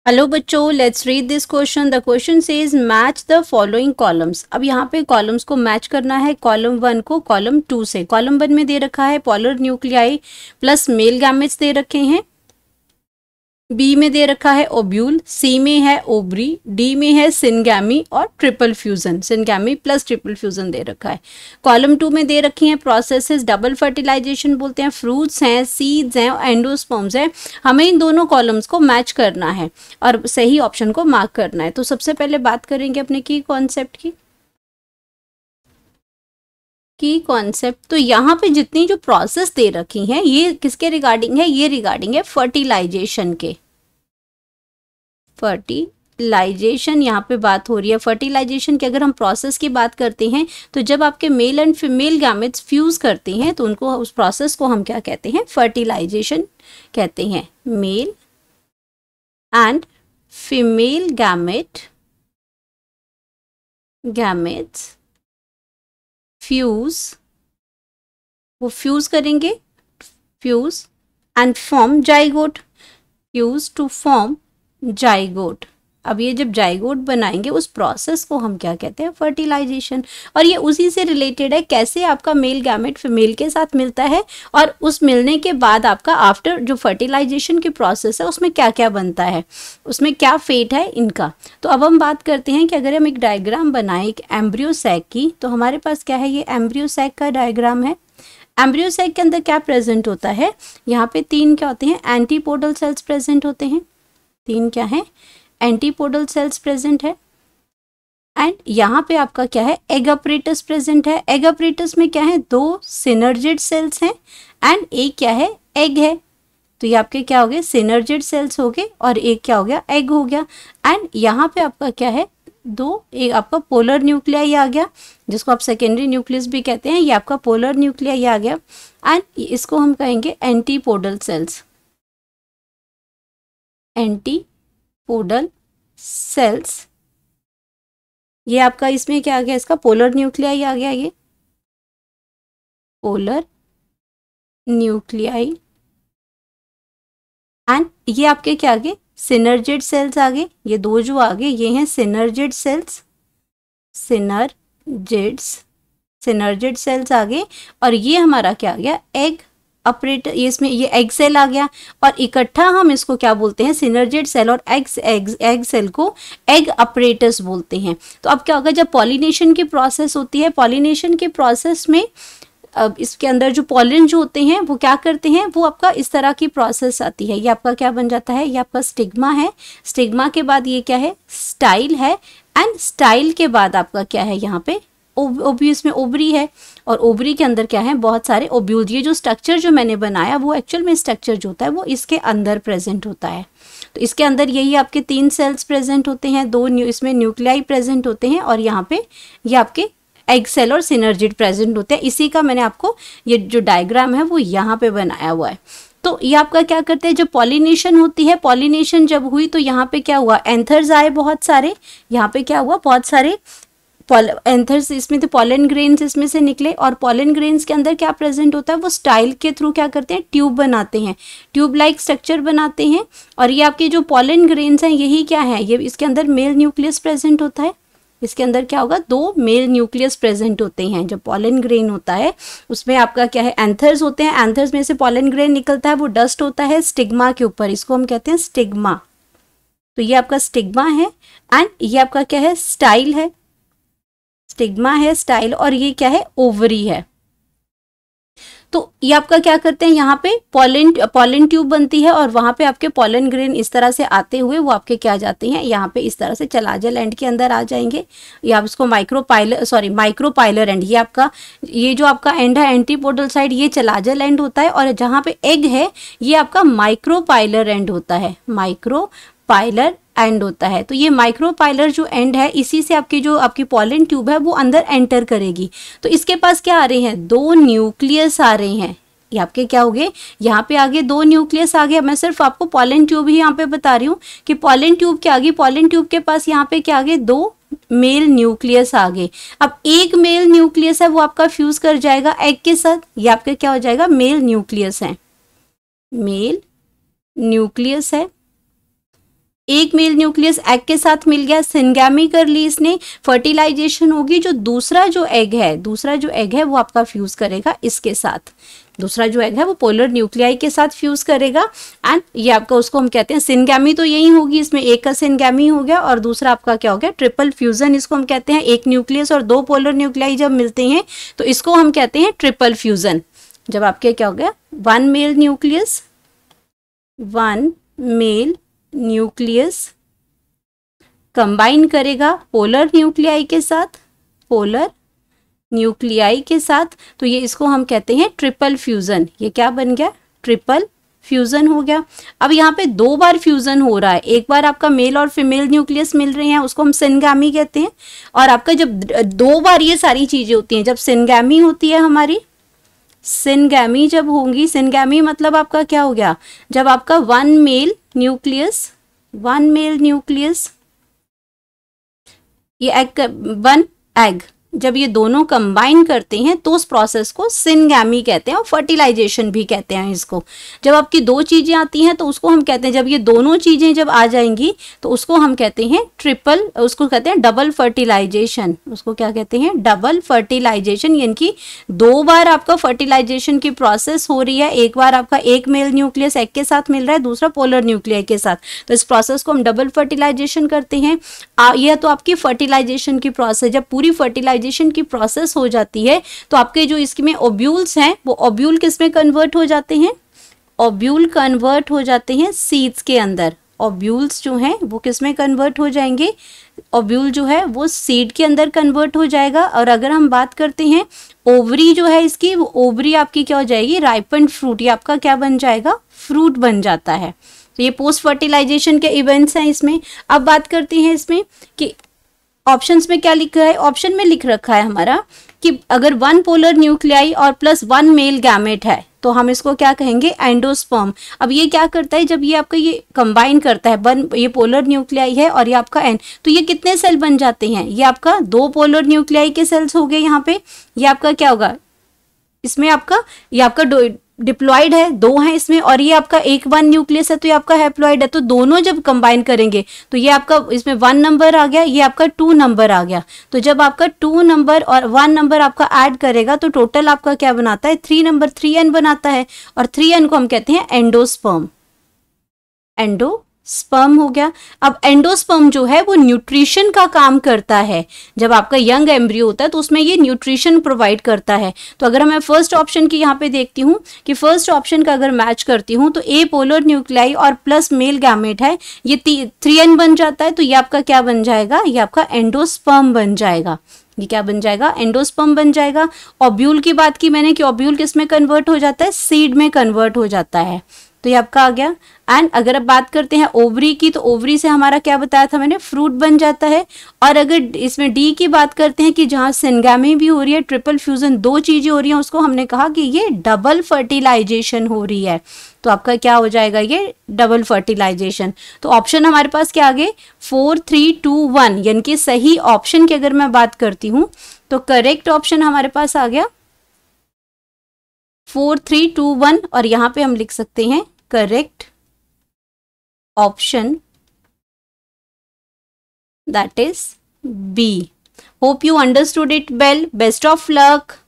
Hello बच्चों, let's read this question. The question says match the following columns. अब यहाँ पे कॉलम्स को मैच करना है, कॉलम 1 को कॉलम 2 से। कॉलम 1 में दे रखा है polar nuclei plus male gametes दे रखे हैं, बी में दे रखा है ओब्यूल, सी में है ओवरी, डी में है सिनगैमी और triple fusion, syngamy plus triple fusion दे रखा है। कॉलम 2 में दे रखी हैं प्रोसेसेस, डबल फर्टिलाइजेशन बोलते हैं, फ्रूट्स हैं, सीड्स हैं, एंडोस्पर्म्स हैं। हमें इन दोनों कॉलम्स को मैच करना है और सही ऑप्शन को मार्क करना है। तो सबसे पहले बात करेंगे अपने की कॉन्सेप्ट की कॉन्सेप्ट। तो यहाँ पे जितनी जो प्रोसेस दे रखी हैं ये किसके रिगार्डिंग है? ये रिगार्डिंग है फर्टिलाइजेशन के। फर्टिलाइजेशन यहाँ पे बात हो रही है। फर्टिलाइजेशन की अगर हम प्रोसेस की बात करते हैं तो जब आपके mail and female gametes fuse करते हैं तो उनको, उस प्रोसेस को हम क्या कहते हैं? फर्टिलाइजेशन कहते हैं। Male and female gametes fuse, वो फ्यूज करेंगे, fuse and form zygote, fuse to form zygote. अब ये जब जाइगोट बनाएंगे उस प्रोसेस को हम क्या कहते हैं? फर्टिलाइजेशन। और ये उसी से रिलेटेड है, कैसे आपका मेल गैमेट फीमेल के साथ मिलता है और उस मिलने के बाद आपका आफ्टर जो फर्टिलाइजेशन की प्रोसेस है उसमें क्या क्या बनता है, उसमें क्या फेट है इनका। तो अब हम बात करते हैं कि अगर हम एक डायग्राम बनाएं एक एम्ब्रियो सैक की, तो हमारे पास क्या है? ये एम्ब्रियो सैक का डायग्राम है। एम्ब्रियो सैक के अंदर क्या प्रेजेंट होता है? यहाँ पे 3 क्या होते हैं? एंटीपोडल सेल्स प्रेजेंट होते हैं। 3 क्या है? एंटीपोडल सेल्स प्रेजेंट है। एंड यहाँ पे आपका क्या है? एग अपरेटस प्रेजेंट है। एग अपरेटस में क्या है? 2 सिनर्जिड सेल्स हैं एंड एक क्या है? एग है। तो ये आपके क्या हो गए? सिनर्जिड सेल्स हो गए और एक क्या हो गया? एग हो गया। एंड यहाँ पे आपका क्या है? 2, एक आपका पोलर न्यूक्लियाई आ गया, जिसको आप सेकेंडरी न्यूक्लियस भी कहते हैं। ये आपका पोलर न्यूक्लियाई आ गया एंड इसको हम कहेंगे एंटीपोडल सेल्स। एंटीपोडल सेल्स, ये आपका इसमें क्या आ गया? इसका पोलर न्यूक्लियाई आ गया, ये पोलर न्यूक्लियाई। एंड ये आपके क्या आ गए? सिनर्जिड सेल्स आ गए। ये 2 जो आ गए ये हैं सिनर्जिड सेल्स, सिनर्जिड सेल्स आ गए। और ये हमारा क्या आ गया? एग अपरेटर, इसमें ये एग सेल आ गया और इकट्ठा हम इसको क्या बोलते हैं? सिनर्जिड सेल और एग सेल को एग अपरेटस बोलते हैं। तो अब क्या होगा? जब पॉलिनेशन की प्रोसेस होती है, पॉलिनेशन के प्रोसेस में अब इसके अंदर जो पॉलन जो होते हैं वो क्या करते हैं? वो आपका इस तरह की प्रोसेस आती है। ये आपका क्या बन जाता है? ये आपका स्टिग्मा है। स्टिग्मा के बाद ये क्या है? स्टाइल है। एंड स्टाइल के बाद आपका क्या है? यहाँ पे ओब्यूस में ओवरी है और ओवरी के अंदर क्या है? बहुत सारे ओब्यूल। ये जो स्ट्रक्चर जो मैंने बनाया वो एक्चुअल में स्ट्रक्चर जो होता है वो इसके अंदर प्रेजेंट होता है। तो इसके अंदर यही आपके 3 सेल्स प्रेजेंट होते हैं, 2 इसमें न्यूक्लियाई प्रेजेंट होते हैं और यहाँ पे ये आपके एग सेल और सिनर्जिड प्रेजेंट होते हैं। इसी का मैंने आपको ये जो डायग्राम है वो यहाँ पे बनाया हुआ है। तो ये आपका क्या करते हैं? जब पॉलिनेशन होती है, पॉलिनेशन जब हुई तो यहाँ पे क्या हुआ? एंथर्स आए बहुत सारे। यहाँ पे क्या हुआ? बहुत सारे एंथर्स, इसमें तो पॉलन ग्रेन्स इसमें से निकले और पॉलन ग्रेन्स के अंदर क्या प्रेजेंट होता है? वो स्टाइल के थ्रू क्या करते हैं? ट्यूब बनाते हैं, ट्यूब लाइक स्ट्रक्चर बनाते हैं। और ये आपके जो पॉलन ग्रेन्स हैं यही क्या है? ये इसके अंदर मेल न्यूक्लियस प्रेजेंट होता है। इसके अंदर क्या होगा? 2 मेल न्यूक्लियस प्रेजेंट होते हैं। जब पॉलन ग्रेन होता है उसमें आपका क्या है? एंथर्स होते हैं। एंथर्स में से पॉलन ग्रेन निकलता है, वो डस्ट होता है स्टिग्मा के ऊपर, इसको हम कहते हैं स्टिग्मा। तो ये आपका स्टिग्मा है एंड ये आपका क्या है? स्टाइल है। स्टिग्मा है, स्टाइल, और ये क्या है? ओवरी है। तो ये आपका क्या करते हैं? यहाँ पे पॉलन ट्यूब बनती है और वहां पे आपके पॉलन ग्रेन इस तरह से आते हुए वो आपके क्या जाते हैं? यहाँ पे इस तरह से चलाजल एंड के अंदर आ जाएंगे। या आप इसको माइक्रोपाइलर एंड, ये आपका ये जो आपका एंड है एंटीपोडल साइड, ये चलाजल एंड होता है। और जहाँ पे एग है ये आपका माइक्रोपाइलर एंड होता है, माइक्रोपाइलर एंड होता है। तो ये माइक्रोपाइलर जो एंड है इसी से आपकी जो आपकी पॉलन ट्यूब है वो अंदर एंटर करेगी। तो इसके पास क्या आ रहे हैं? 2 न्यूक्लियस आ रहे हैं। ये आपके क्या हो गए? यहाँ पे आगे 2 न्यूक्लियस आ गया। मैं सिर्फ आपको पॉलन ट्यूब ही यहाँ पे बता रही हूँ कि पॉलन ट्यूब के आगे, पॉलन ट्यूब के पास यहाँ पे क्या आ गए? 2 मेल न्यूक्लियस आ गए। अब एक मेल न्यूक्लियस है वो आपका फ्यूज कर जाएगा एग के साथ। ये आपका क्या हो जाएगा? मेल न्यूक्लियस है, मेल न्यूक्लियस है। एक मेल न्यूक्लियस एग के साथ मिल गया, सिनगैमी कर ली इसने, फर्टिलाइजेशन होगी, जो दूसरा जो एग है वो आपका फ्यूज करेगा इसके साथ, दूसरा जो एग है वो पोलर न्यूक्लियाई के साथ फ्यूज करेगा एंड ये आपका उसको हम कहते हैं सिनगैमी, तो यही होगी, इसमें एक का सिनगैमी हो गया और दूसरा आपका क्या हो गया ट्रिपल फ्यूजन, इसको हम कहते हैं। एक न्यूक्लियस और दो पोलर न्यूक्लियाई जब मिलते हैं तो इसको हम कहते हैं ट्रिपल फ्यूजन। जब आपके क्या हो गया वन मेल न्यूक्लियस कंबाइन करेगा पोलर न्यूक्लियाई के साथ, तो ये इसको हम कहते हैं ट्रिपल फ्यूजन। ये क्या बन गया ट्रिपल फ्यूजन हो गया। अब यहाँ पे दो बार फ्यूजन हो रहा है, एक बार आपका मेल और फीमेल न्यूक्लियस मिल रहे हैं उसको हम सिनगैमी कहते हैं, और आपका जब दो बार ये सारी चीजें होती हैं, जब सिनगैमी होती है हमारी, सिनगैमी जब होंगी, सिनगैमी मतलब आपका क्या हो गया, जब आपका वन मेल न्यूक्लियस ये वन एग जब ये दोनों कंबाइन करते हैं तो उस प्रोसेस को सिनगैमी कहते हैं और फर्टिलाइजेशन भी कहते हैं इसको। जब आपकी दो चीजें आती हैं तो उसको हम कहते हैं, जब ये दोनों चीजें जब आ जाएंगी तो उसको हम कहते हैं उसको कहते हैं डबल फर्टिलाइजेशन। उसको क्या कहते हैं डबल फर्टिलाइजेशन, यानी कि दो बार आपका फर्टिलाइजेशन की प्रोसेस हो रही है, एक बार आपका एक मेल न्यूक्लियस एग के साथ मिल रहा है, दूसरा पोलर न्यूक्लियाई के साथ, तो इस प्रोसेस को हम डबल फर्टिलाइजेशन करते हैं। यह तो आपकी फर्टिलाइजेशन की प्रोसेस, जब पूरी फर्टिलाइजेशन की प्रोसेस हो जाती है तो आपके जो इसमें ओब्यूल्स हैं वो ओब्यूल किस में कन्वर्ट हो जाते हैं, ओब्यूल कन्वर्ट हो जाते हैं सीड्स के अंदर। ओब्यूल्स जो हैं वो किस में कन्वर्ट हो जाएंगे, ओब्यूल जो है वो सीड के अंदर कन्वर्ट हो जाएगा। और अगर हम बात करते हैं ओवरी जो है इसकी, वो ओवरी आपकी क्या हो जाएगी राइपेंड फ्रूट, ये आपका क्या बन जाएगा फ्रूट बन जाता है। तो ये पोस्ट फर्टिलाइजेशन के इवेंट्स हैं इसमें। अब बात करते हैं इसमें कि ऑप्शंस में क्या लिखा है, ऑप्शन में लिख रखा है हमारा कि अगर वन पोलर न्यूक्लियाई और प्लस वन मेल गैमेट है तो हम इसको क्या कहेंगे एंडोस्पर्म। अब ये क्या करता है, जब ये आपका ये कंबाइन करता है, ये पोलर न्यूक्लियाई है और ये आपका एन, तो ये कितने सेल बन जाते हैं, ये आपका दो पोलर न्यूक्लियाई के सेल्स हो गए यहाँ पे। ये आपका क्या होगा, इसमें आपका ये आपका डिप्लॉइड है, दो हैं इसमें, और ये आपका एक वन न्यूक्लियस है तो ये आपका हैप्लॉइड है, तो दोनों जब कंबाइन करेंगे तो ये आपका इसमें वन नंबर आ गया, ये आपका टू नंबर आ गया। तो जब आपका टू नंबर और वन नंबर आपका ऐड करेगा तो टोटल आपका क्या बनाता है थ्री नंबर, 3n बनाता है, और 3n को हम कहते हैं एंडोस्पर्म। एंडोस्पर्म हो गया। अब एंडोस्पर्म जो है वो न्यूट्रिशन का काम करता है, जब आपका यंग एम्ब्रियो होता है तो उसमें ये न्यूट्रिशन प्रोवाइड करता है। तो अगर मैं फर्स्ट ऑप्शन की यहाँ पे देखती हूँ कि फर्स्ट ऑप्शन का अगर मैच करती हूँ तो ए पोलर न्यूक्लियाई और प्लस मेल गैमेट है, ये 3n बन जाता है, तो ये आपका क्या बन जाएगा, ये आपका एंडोस्पर्म बन जाएगा। ये क्या बन जाएगा एंडोस्पर्म बन जाएगा। ओब्यूल की बात की मैंने कि ओब्यूल किस में कन्वर्ट हो जाता है, सीड में कन्वर्ट हो जाता है, तो ये आपका आ गया। एंड अगर अब बात करते हैं ओवरी की, तो ओवरी से हमारा क्या बताया था मैंने, फ्रूट बन जाता है। और अगर इसमें डी की बात करते हैं कि जहाँ सिनगैमी भी हो रही है, ट्रिपल फ्यूजन, दो चीजें हो रही हैं, उसको हमने कहा कि ये डबल फर्टिलाइजेशन हो रही है, तो आपका क्या हो जाएगा ये डबल फर्टिलाइजेशन। तो ऑप्शन हमारे पास क्या आ गए 4 3 2 1, यानी कि सही ऑप्शन की अगर मैं बात करती हूँ तो करेक्ट ऑप्शन हमारे पास आ गया 4 3 2 1, और यहाँ पे हम लिख सकते हैं correct option, that is B. Hope you understood it well. Best of luck.